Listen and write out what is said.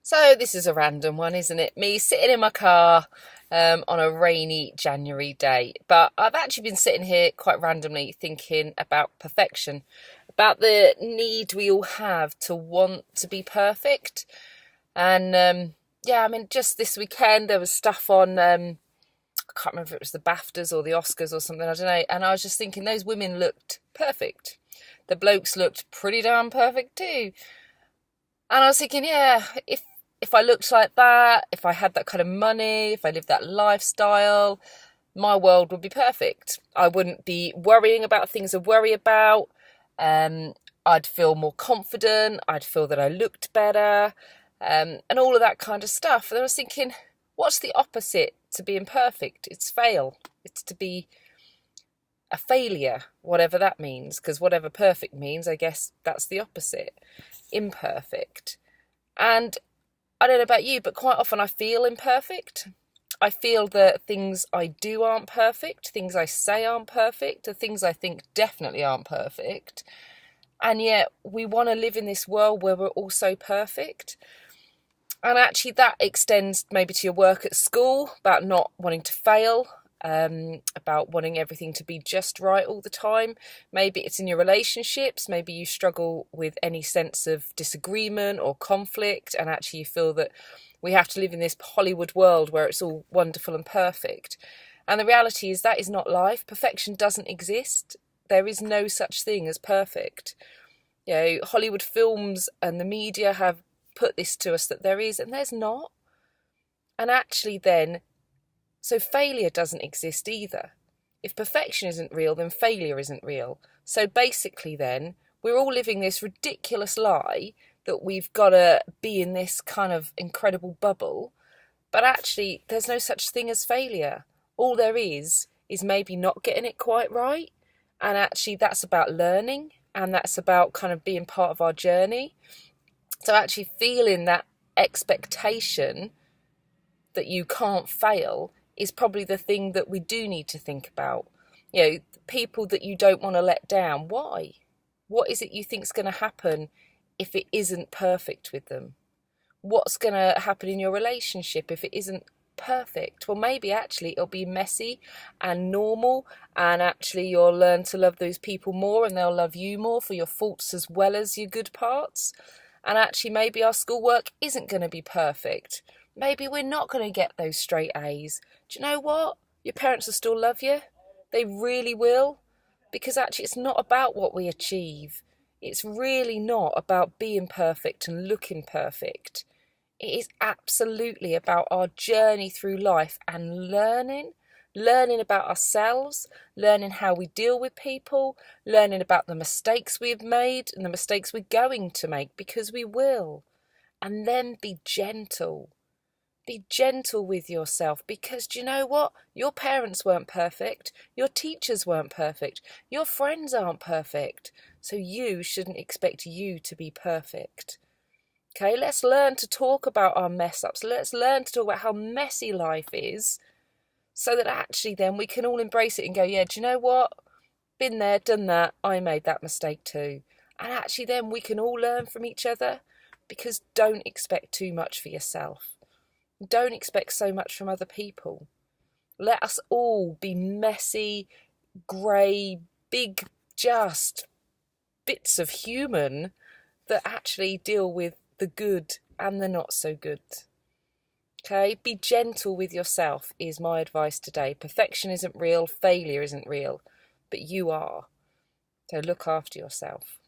So this is a random one, isn't it? Me sitting in my car on a rainy January day. But I've actually been sitting here quite randomly thinking about perfection, about the need we all have to want to be perfect. And yeah, I mean, just this weekend there was stuff on, I can't remember if it was the BAFTAs or the Oscars or something, I don't know. And I was just thinking those women looked perfect. The blokes looked pretty darn perfect too. And I was thinking, yeah, if I looked like that, if I had that kind of money, if I lived that lifestyle, my world would be perfect. I wouldn't be worrying about things I worry about. I'd feel more confident. I'd feel that I looked better, and all of that kind of stuff. And I was thinking, what's the opposite to being perfect? It's fail. It's to be a failure, whatever that means, because whatever perfect means, I guess that's the opposite, imperfect. And I don't know about you, but quite often I feel imperfect. I feel that things I do aren't perfect, things I say aren't perfect, the things I think definitely aren't perfect. And yet we want to live in this world where we're all so perfect. And actually that extends maybe to your work at school, about not wanting to fail, about wanting everything to be just right all the time. Maybe it's in your relationships. Maybe you struggle with any sense of disagreement or conflict, and actually you feel that we have to live in this Hollywood world where it's all wonderful and perfect. And the reality is that is not life. Perfection doesn't exist. There is no such thing as perfect. You know, Hollywood films and the media have put this to us that there is, and there's not. And actually then, so failure doesn't exist either. If perfection isn't real, then failure isn't real. So basically then, we're all living this ridiculous lie that we've got to be in this kind of incredible bubble. But actually, there's no such thing as failure. All there is maybe not getting it quite right. And actually, that's about learning, and that's about kind of being part of our journey. So actually feeling that expectation that you can't fail is probably the thing that we do need to think about. You know, people that you don't want to let down. Why? What is it you think is going to happen if it isn't perfect with them? What's going to happen in your relationship if it isn't perfect? Well, maybe actually it'll be messy and normal, and actually you'll learn to love those people more, and they'll love you more for your faults as well as your good parts. And actually maybe our schoolwork isn't going to be perfect. Maybe we're not going to get those straight A's. Do you know what? Your parents will still love you. They really will. Because actually it's not about what we achieve. It's really not about being perfect and looking perfect. It is absolutely about our journey through life and learning about ourselves, learning how we deal with people, learning about the mistakes we've made and the mistakes we're going to make, because we will. And then be gentle. Be gentle with yourself, because do you know what? Your parents weren't perfect. Your teachers weren't perfect. Your friends aren't perfect. So you shouldn't expect you to be perfect. Okay, let's learn to talk about our mess ups. Let's learn to talk about how messy life is, so that actually then we can all embrace it and go, yeah, do you know what? Been there, done that. I made that mistake too. And actually then we can all learn from each other, because don't expect too much for yourself. Don't expect so much from other people. Let us all be messy, grey, big, just bits of human that actually deal with the good and the not so good. Okay, be gentle with yourself is my advice today. Perfection isn't real, failure isn't real, but you are. So look after yourself.